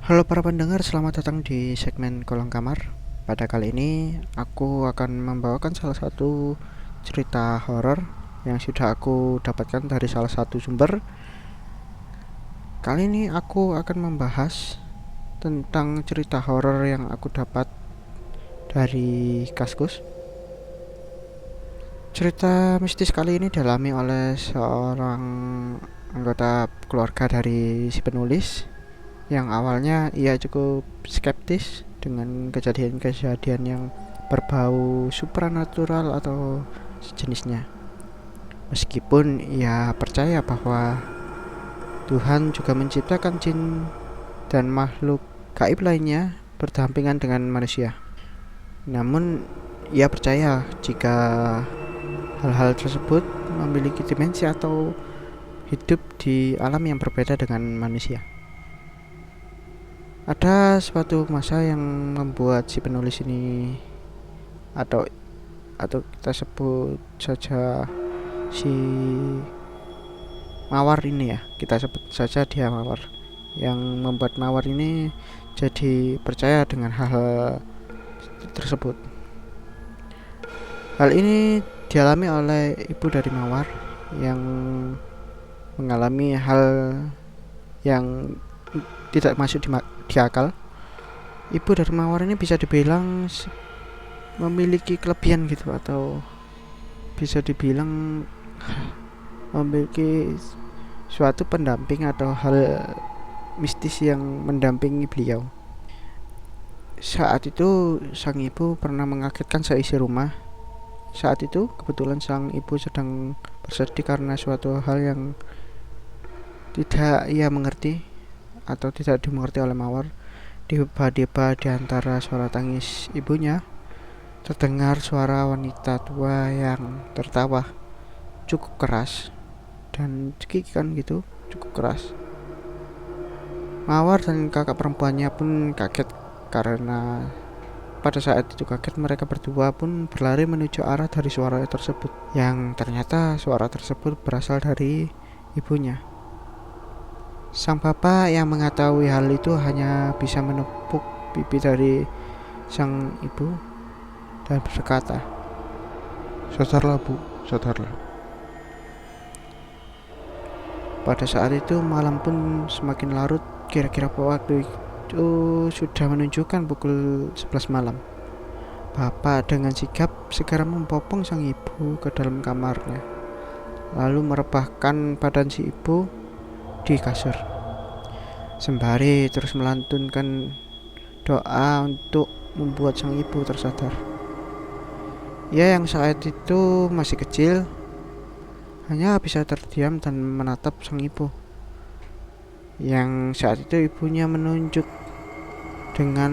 Halo para pendengar, selamat datang di segmen Kolong Kamar. Pada kali ini aku akan membawakan salah satu cerita horor yang sudah aku dapatkan dari salah satu sumber. Kali ini aku akan membahas tentang cerita horor yang aku dapat dari Kaskus. Cerita mistis kali ini dialami oleh seorang anggota keluarga dari si penulis yang awalnya ia cukup skeptis dengan kejadian-kejadian yang berbau supranatural atau sejenisnya. Meskipun ia percaya bahwa Tuhan juga menciptakan jin dan makhluk gaib lainnya berdampingan dengan manusia. Namun ia percaya jika hal-hal tersebut memiliki dimensi atau hidup di alam yang berbeda dengan manusia. Ada suatu masa yang membuat si penulis ini atau kita sebut saja si Mawar ini ya, kita sebut saja dia Mawar. Yang membuat Mawar ini jadi percaya dengan hal-hal tersebut. Hal ini dialami oleh ibu dari Mawar yang mengalami hal yang tidak masuk di akal. Ibu dari Mawar ini bisa dibilang memiliki kelebihan gitu, atau bisa dibilang memiliki suatu pendamping atau hal mistis yang mendampingi beliau. Saat itu sang ibu pernah mengagetkan seisi rumah. Saat itu kebetulan sang ibu sedang bersedih karena suatu hal yang tidak ia mengerti atau tidak dimengerti oleh Mawar. Tiba-tiba di antara suara tangis ibunya terdengar suara wanita tua yang tertawa cukup keras dan cekikikan gitu, cukup keras. Mawar dan kakak perempuannya pun kaget karena pada saat itu kaget mereka berdua pun berlari menuju arah dari suara tersebut, yang ternyata suara tersebut berasal dari ibunya. Sang bapak yang mengetahui hal itu hanya bisa menepuk pipi dari sang ibu dan berkata, "Sadarlah bu, sadarlah." Pada saat itu malam pun semakin larut, kira-kira waktu itu sudah menunjukkan pukul 11 malam. Bapak dengan sigap segera membopong sang ibu ke dalam kamarnya, lalu merebahkan badan si ibu di kasur, sembari terus melantunkan doa untuk membuat sang ibu tersadar. Ia yang saat itu masih kecil hanya bisa terdiam dan menatap sang ibu, yang saat itu ibunya menunjuk dengan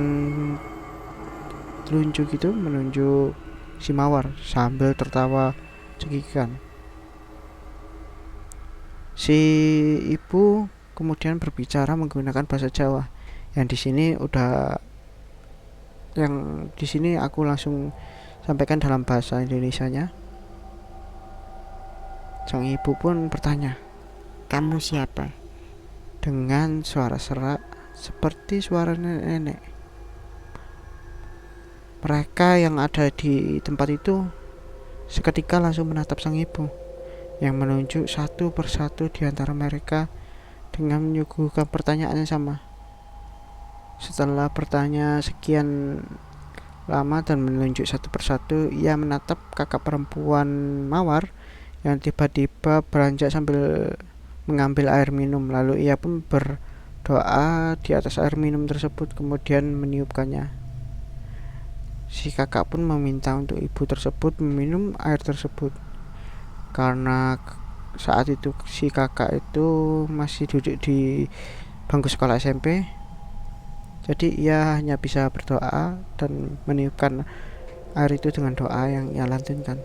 telunjuk itu, menunjuk si Mawar sambil tertawa cekikikan. Si ibu kemudian berbicara menggunakan bahasa Jawa, yang di sini aku langsung sampaikan dalam bahasa Indonesianya. Sang ibu pun bertanya, Kamu siapa? dengan suara serak seperti suara nenek. Mereka yang ada di tempat itu seketika langsung menatap sang ibu yang menunjuk satu persatu di antara mereka dengan menyuguhkan pertanyaan yang sama. Setelah bertanya sekian lama dan menunjuk satu persatu, ia menatap kakak perempuan Mawar yang tiba-tiba beranjak sambil mengambil air minum. Lalu ia pun berdoa di atas air minum tersebut, kemudian meniupkannya. Si kakak pun meminta untuk ibu tersebut meminum air tersebut. Karena saat itu si kakak itu masih duduk di bangku sekolah SMP, jadi ia hanya bisa berdoa dan meniupkan air itu dengan doa yang ia lantunkan.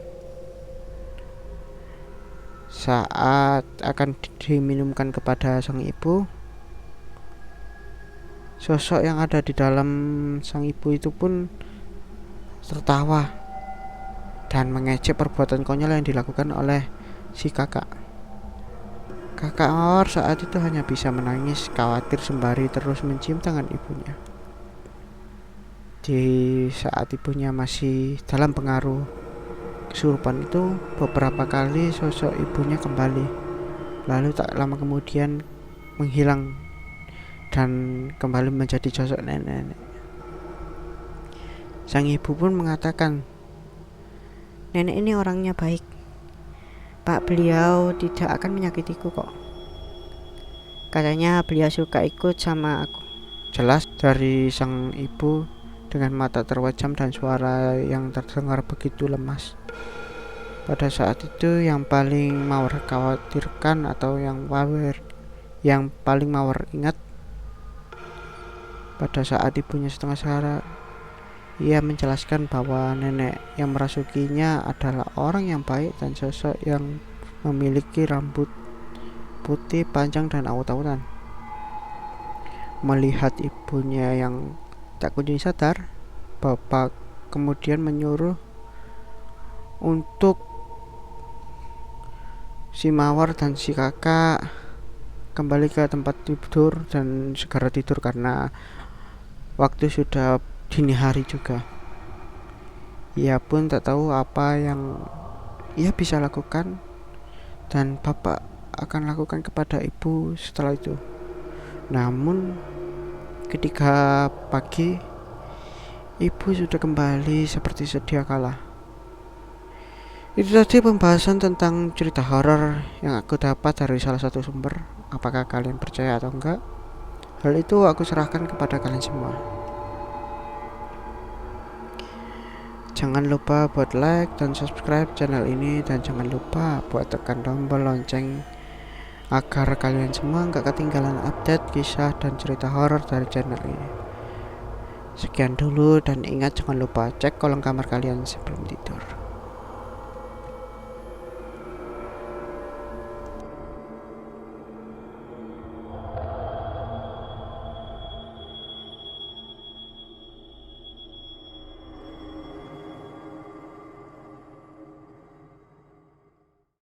Saat akan diminumkan kepada sang ibu, sosok yang ada di dalam sang ibu itu pun tertawa dan mengejek perbuatan konyol yang dilakukan oleh si kakak. Kakak Mawar saat itu hanya bisa menangis khawatir sembari terus mencium tangan ibunya. Di saat ibunya masih dalam pengaruh kesurupan itu, beberapa kali sosok ibunya kembali, lalu tak lama kemudian menghilang dan kembali menjadi sosok nenek. Sang ibu pun mengatakan, Nenek ini orangnya baik. Pak, beliau tidak akan menyakitiku kok. Katanya beliau suka ikut sama aku. jelas dari sang ibu dengan mata terwejam dan suara yang terdengar begitu lemas. Pada saat itu yang paling Mawar khawatirkan atau yang paling Mawar ingat, pada saat ibunya setengah sadar, ia menjelaskan bahwa nenek yang merasukinya adalah orang yang baik dan sosok yang memiliki rambut putih panjang dan awut-awutan. Melihat ibunya yang tak kunjung sadar, bapak kemudian menyuruh untuk si Mawar dan si kakak kembali ke tempat tidur dan segera tidur karena waktu sudah dini hari juga. Ia pun tak tahu apa yang ia bisa lakukan dan bapak akan lakukan kepada ibu setelah itu. Namun ketika pagi, ibu sudah kembali seperti sedia kala. Itu tadi pembahasan tentang cerita horor yang aku dapat dari salah satu sumber. Apakah kalian percaya atau enggak? Hal itu aku serahkan kepada kalian semua. Jangan lupa buat like dan subscribe channel ini, dan jangan lupa buat tekan tombol lonceng agar kalian semua nggak ketinggalan update kisah dan cerita horor dari channel ini. Sekian dulu, dan ingat jangan lupa cek kolong kamar kalian sebelum tidur.